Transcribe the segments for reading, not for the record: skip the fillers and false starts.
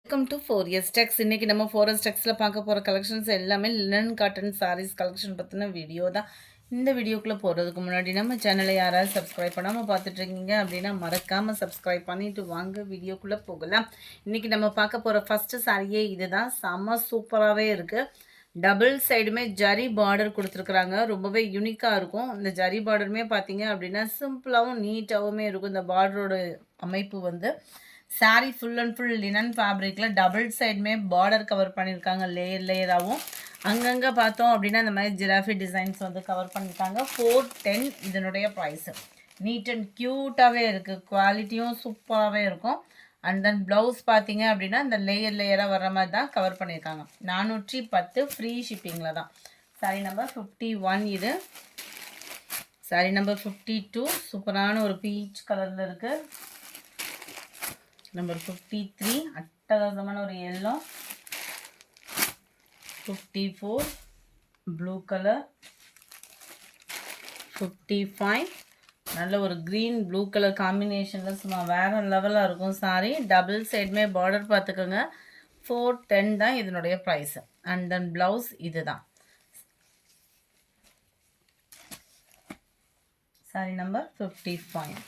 Welcome to 4S Tex. இன்னைக்கு நம்ம 4S Texல பார்க்க போகிற கலெக்ஷன்ஸ் எல்லாமே லினன் காட்டன் சாரீஸ் கலெக்ஷன் பற்றின வீடியோ தான். இந்த வீடியோக்குள்ளே போகிறதுக்கு முன்னாடி நம்ம சேனலை யாராவது சப்ஸ்கிரைப் பண்ணாமல் பார்த்துட்ருக்கீங்க அப்படின்னா மறக்காமல் சப்ஸ்கிரைப் பண்ணிவிட்டு வாங்க வீடியோக்குள்ளே போகலாம். இன்றைக்கி நம்ம பார்க்க போகிற ஃபஸ்ட்டு சாரியே இது தான். செம்ம சூப்பராகவே இருக்குது. டபுள் சைடுமே ஜரி பார்டர் கொடுத்துருக்குறாங்க. ரொம்பவே யூனிக்காக இருக்கும். இந்த ஜரி பார்டருமே பார்த்தீங்க அப்படின்னா சிம்பிளாகவும் நீட்டாகவுமே இருக்கும். இந்த பார்டரோட அமைப்பு வந்து sari full and full linen ஃபேப்ரிக்கில் டபுள் சைடுமே பார்டர் கவர் பண்ணியிருக்காங்க. லேயராகவும் அங்கங்கே பார்த்தோம் அப்படின்னா இந்த மாதிரி ஜிராஃபி டிசைன்ஸ் வந்து கவர் பண்ணியிருக்காங்க. 410 இதனுடைய ப்ரைஸு. நீட் அண்ட் க்யூட்டாகவே இருக்குது. குவாலிட்டியும் சூப்பராகவே இருக்கும். அண்ட் தென் ப்ளவுஸ் பார்த்தீங்க அப்படின்னா இந்த லேயராக வர்ற மாதிரி தான் கவர் பண்ணியிருக்காங்க. 410 ஃப்ரீ ஷிப்பிங்கில் தான். சாரி நம்பர் 51 இது. சாரி நம்பர் 52 சூப்பரான ஒரு பீச் கலரில் இருக்குது. நம்பர் 53 அட்டகாசமான ஒரு எல்லோ. 54 blue colour. 55 நல்ல ஒரு க்ரீன் ப்ளூ கலர் காம்பினேஷனில் சும்மா வேறு லெவலாக இருக்கும் சாரி. டபுள் சைடுமே பார்டர் பார்த்துக்கோங்க. 410 தான் இதனுடைய ப்ரைஸு. அண்ட் தென் ப்ளவுஸ் இது தான். Sorry number 55.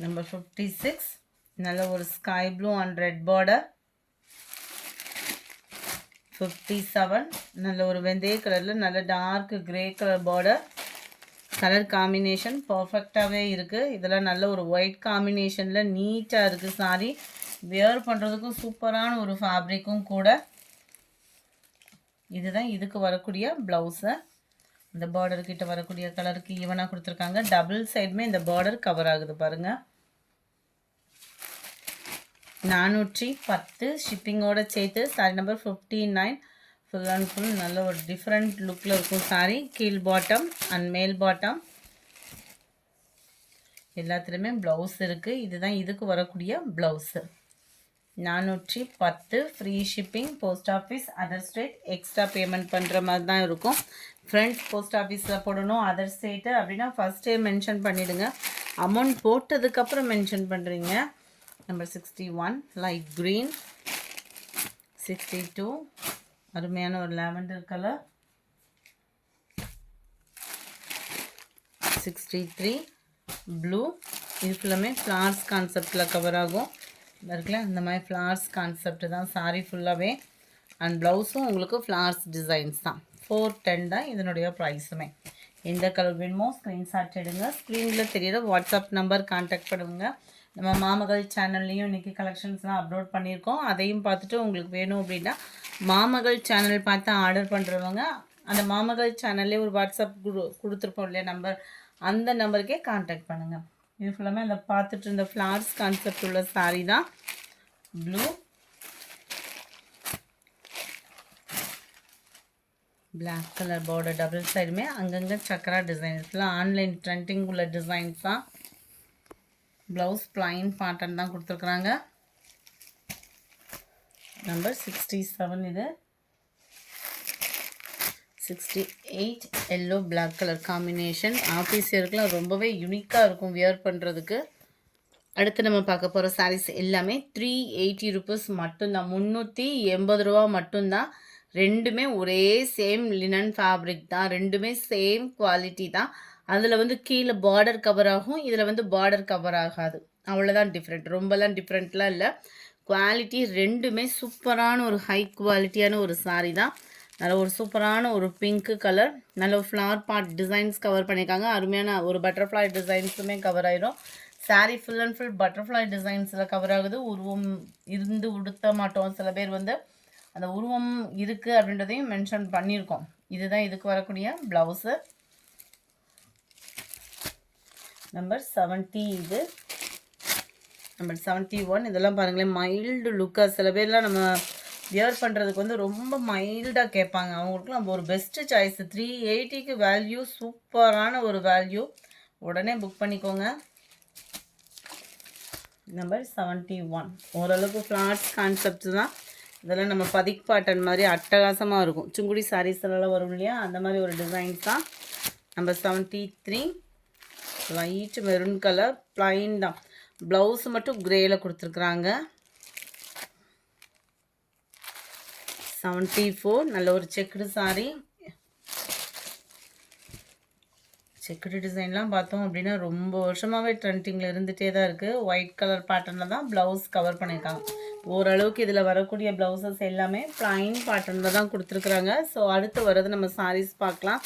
நம்பர் 56 நல்ல ஒரு sky blue and red border. 57 நல்ல ஒரு வெந்தய கலரில் நல்ல dark grey colour border. Colour combination பர்ஃபெக்டாகவே இருக்குது. இதெல்லாம் நல்ல ஒரு ஒயிட் காம்பினேஷனில் நீட்டாக இருக்குது சாரி. வியர் பண்ணுறதுக்கும் சூப்பரான ஒரு ஃபேப்ரிக்கும் கூட. இதுதான் இதுக்கு வரக்கூடிய ப்ளவுஸு. இந்த பார்டர்கிட்ட வரக்கூடிய கலருக்கு ஈவனாக கொடுத்துருக்காங்க. டபுள் சைடுமே இந்த பார்டர் கவர் ஆகுது பாருங்கள். 410 ஷிப்பிங்கோடு சேர்த்து. Sorry number 59 full and full நல்ல ஒரு டிஃப்ரெண்ட் லுக்கில் இருக்கும் சாரி. கீழ் பாட்டம் அண்ட் மேல் பாட்டம் எல்லாத்துலேயுமே ப்ளவுஸ் இருக்குது. இதுதான் இதுக்கு வரக்கூடிய blouse. 410 free shipping. Post office other state extra payment பண்ணுற மாதிரி தான் இருக்கும். ஃப்ரெண்ட்ஸ் போஸ்ட் ஆஃபீஸில் போடணும் அதர் ஸ்டேட்டு அப்படின்னா ஃபஸ்ட்டே மென்ஷன் பண்ணிவிடுங்க. அமௌண்ட் போட்டதுக்கப்புறம் மென்ஷன் பண்ணுறீங்க. Number 61 light green. 62 அருமையான ஒரு லாவெண்டர் கலர். 63 ப்ளூ. இது ஃபுல்லாமே ஃப்ளார்ஸ் கான்செப்டில் கவர் ஆகும். இருக்குல்ல இந்த மாதிரி ஃப்ளார்ஸ் கான்செப்ட் தான் சாரி ஃபுல்லாகவே. அண்ட் ப்ளவுஸும் உங்களுக்கு ஃப்ளார்ஸ் டிசைன்ஸ் தான். 410 தான் இதனுடைய ப்ரைஸுமே. எந்த கலர் வேணுமோ ஸ்க்ரீன்ஷாட் எடுங்க. ஸ்க்ரீனில் தெரியிற வாட்ஸ்அப் நம்பர் கான்டாக்ட் பண்ணுங்க. நம்ம மாமகள் சேனல்லையும் இன்றைக்கி கலெக்ஷன்ஸ்லாம் அப்லோட் பண்ணியிருக்கோம். அதையும் பார்த்துட்டு உங்களுக்கு வேணும் அப்படின்னா மாமகள் சேனல் பார்த்து ஆர்டர் பண்ணுறவங்க அந்த மாமகள் சேனல்லே ஒரு வாட்ஸ்அப் கொடுத்துருப்போம் இல்லையா நம்பர், அந்த நம்பருக்கே கான்டாக்ட் பண்ணுங்கள். இது ஃபுல்லாமே அந்த பார்த்துட்டு இருந்த ஃப்ளார்ஸ் கான்செப்ட் உள்ள சாரீ தான். Blue black colour border double சைடுமே அங்கங்கே சக்கரா டிசைன்ஸ் ஃபுல்லாக ஆன்லைன் ட்ரெண்டிங் உள்ள டிசைன்ஸ் தான். ப்ளவுஸ் பிளைன் பாட்டன் தான் கொடுத்துருக்குறாங்க. நம்பர் 67 இது. 68 எல்லோ பிளாக் கலர் காம்பினேஷன். ஆஃபீஸியருக்குலாம் ரொம்பவே யூனிக்காக இருக்கும் வியர் பண்ணுறதுக்கு. அடுத்து நம்ம பார்க்க போகிற சாரீஸ் எல்லாமே 380 ருபீஸ் மட்டும்தான். 380 ரூபா மட்டும்தான். ரெண்டுமே ஒரே சேம் லினன் ஃபேப்ரிக் தான். ரெண்டுமே சேம் குவாலிட்டி தான். அதில் வந்து கீழே பார்டர் கவர் ஆகும், இதில் வந்து பார்டர் கவர் ஆகாது. அவ்வளோதான் டிஃப்ரெண்ட். ரொம்பலாம் டிஃப்ரெண்ட்லாம் இல்லை. குவாலிட்டி ரெண்டுமே சூப்பரான ஒரு ஹை குவாலிட்டியான ஒரு சாரீ தான். நல்ல ஒரு சூப்பரான ஒரு பிங்க் கலர். நல்ல ஒரு ஃப்ளவர் பார்ட் டிசைன்ஸ் கவர் பண்ணியிருக்காங்க. அருமையான ஒரு பட்டர்ஃப்ளை டிசைன்ஸுமே கவர் ஆகிடும். Sari full and full butterfly டிசைன்ஸில் கவர் ஆகுது. உருவம் இருந்து உடுத்த மாட்டோம். சில பேர் வந்து அந்த உருவம் இருக்குது அப்படின்றதையும் மென்ஷன் பண்ணியிருக்கோம். இதுதான் இதுக்கு வரக்கூடிய ப்ளவுஸு. நம்பர் 70 இது. நம்பர் 71 இதெல்லாம் பாருங்களேன் மைல்டு லுக்காக. சில பேர்லாம் நம்ம வியர் பண்ணுறதுக்கு வந்து ரொம்ப மைல்டாக கேட்பாங்க. அவங்களுக்குலாம் நம்ம ஒரு பெஸ்ட்டு சாய்ஸ். 380க்கு வேல்யூ, சூப்பரான ஒரு வேல்யூ. உடனே புக் பண்ணிக்கோங்க. நம்பர் 71 ஓரளவுக்கு ஃப்ளாட்ஸ் கான்செப்ட் தான். இதெல்லாம் நம்ம பதிக் பாட்டன் மாதிரி அட்டகாசமாக இருக்கும். சுங்குடி சாரீஸ்லாம் வரும் இல்லையா, அந்த மாதிரி ஒரு டிசைன்ஸ் தான். Number 73 light maroon colour plain தான். ப்ளவுஸ் மட்டும் கிரேயில் கொடுத்துருக்குறாங்க. 74. நல்ல ஒரு செக்குடு சாரி. செக்குடு டிசைன்லாம் பார்த்தோம் அப்படின்னா ரொம்ப வருஷமாகவே ட்ரெண்டிங்கில் இருந்துகிட்டே தான் இருக்குது. ஒயிட் கலர் பேட்டர்னில் தான் ப்ளவுஸ் கவர் பண்ணியிருக்காங்க. ஓரளவுக்கு இதில் வரக்கூடிய ப்ளவுசஸ் எல்லாமே ப்ளைன் பேட்டர்னில் தான் கொடுத்துருக்குறாங்க. ஸோ அடுத்து வர்றது நம்ம சாரீஸ் பார்க்கலாம்.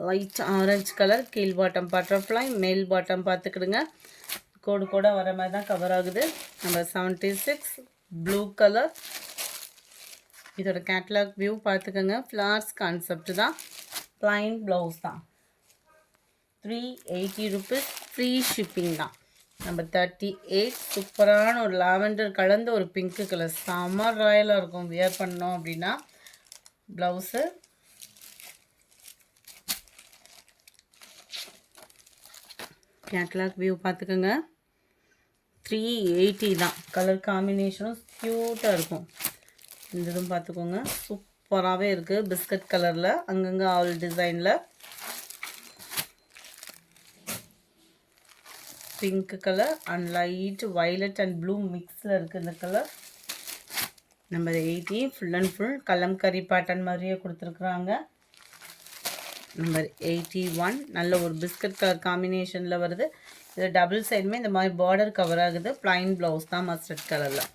லைட் ஆரஞ்சு கலர், கீழ் பாட்டம் பட்டர்ஃப்ளை, மேல் பாட்டம் பார்த்துக்கிடுங்க. கோடு கூட வர மாதிரி தான் கவர் ஆகுது. Number 76 blue colour. இதோட கேட்லாக் வியூ பார்த்துக்கோங்க. ஃப்ளார்ஸ் கான்செப்ட் தான். ப்ளைன் ப்ளவுஸ் தான். 380 rupees. ஃப்ரீ ஷிப்பிங் தான். நம்பர் 38 சூப்பரான ஒரு லாவெண்டர் கலந்த ஒரு பிங்க் கலர். செம்ம ராயலாக இருக்கும் வியர் பண்ணோம் அப்படின்னா. ப்ளவுஸு கேட்லாக் வியூ பார்த்துக்கோங்க. 380 தான். கலர் காம்பினேஷனும் க்யூட்டாக இருக்கும். இந்த இதுவும் பார்த்துக்கோங்க. சூப்பராகவே இருக்குது. பிஸ்கட் கலரில் அங்கங்கே ஆல் டிசைனில் pink colour and light violet and blue மிக்ஸில் இருக்குது இந்த colour. Number 80 full and full Kalamkari pattern மாதிரியே கொடுத்துருக்குறாங்க. நம்பர் 81 நல்ல ஒரு பிஸ்கட் கலர் காம்பினேஷனில் வருது. இது டபுள் சைடுமே இந்த மாதிரி பார்டர் கவர் ஆகுது. ப்ளைன் ப்ளவுஸ் தான் மஸ்டர்ட் கலரில்.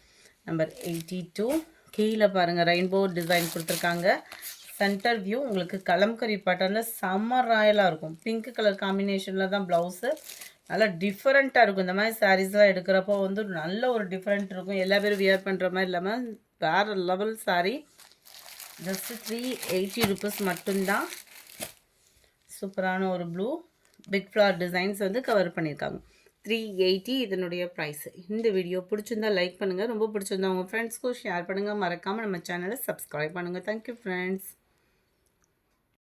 நம்பர் 82 கீழே பாருங்கள் ரெயின்போ டிசைன் கொடுத்துருக்காங்க. சென்டர் வியூ உங்களுக்கு கலம்கரி பேட்டர்னில் செம்ம ராயலாக இருக்கும். பிங்க் கலர் காம்பினேஷனில் தான் ப்ளவுஸு. நல்லா டிஃப்ரெண்ட்டாக இருக்கும். இந்த மாதிரி சாரீஸ்லாம் எடுக்கிறப்போ வந்து நல்ல ஒரு டிஃப்ரெண்ட் இருக்கும். எல்லா பேரும் வியர் பண்ணுற மாதிரி இல்லாமல் வேறு லெவல் சாரீ. ஜஸ்ட்டு 380 rupees மட்டும்தான். சூப்பரான ஒரு ப்ளூ பிக் ஃப்ளார் டிசைன்ஸ் வந்து கவர் பண்ணியிருக்காங்க. 380 இதனுடைய ப்ரைஸ். இந்த வீடியோ பிடிச்சிருந்தா லைக் பண்ணுங்கள். ரொம்ப பிடிச்சிருந்தா உங்கள் ஃப்ரெண்ட்ஸ்க்கும் ஷேர் பண்ணுங்கள். மறக்காமல் நம்ம சேனலை சப்ஸ்கிரைப் பண்ணுங்கள். Thank you friends.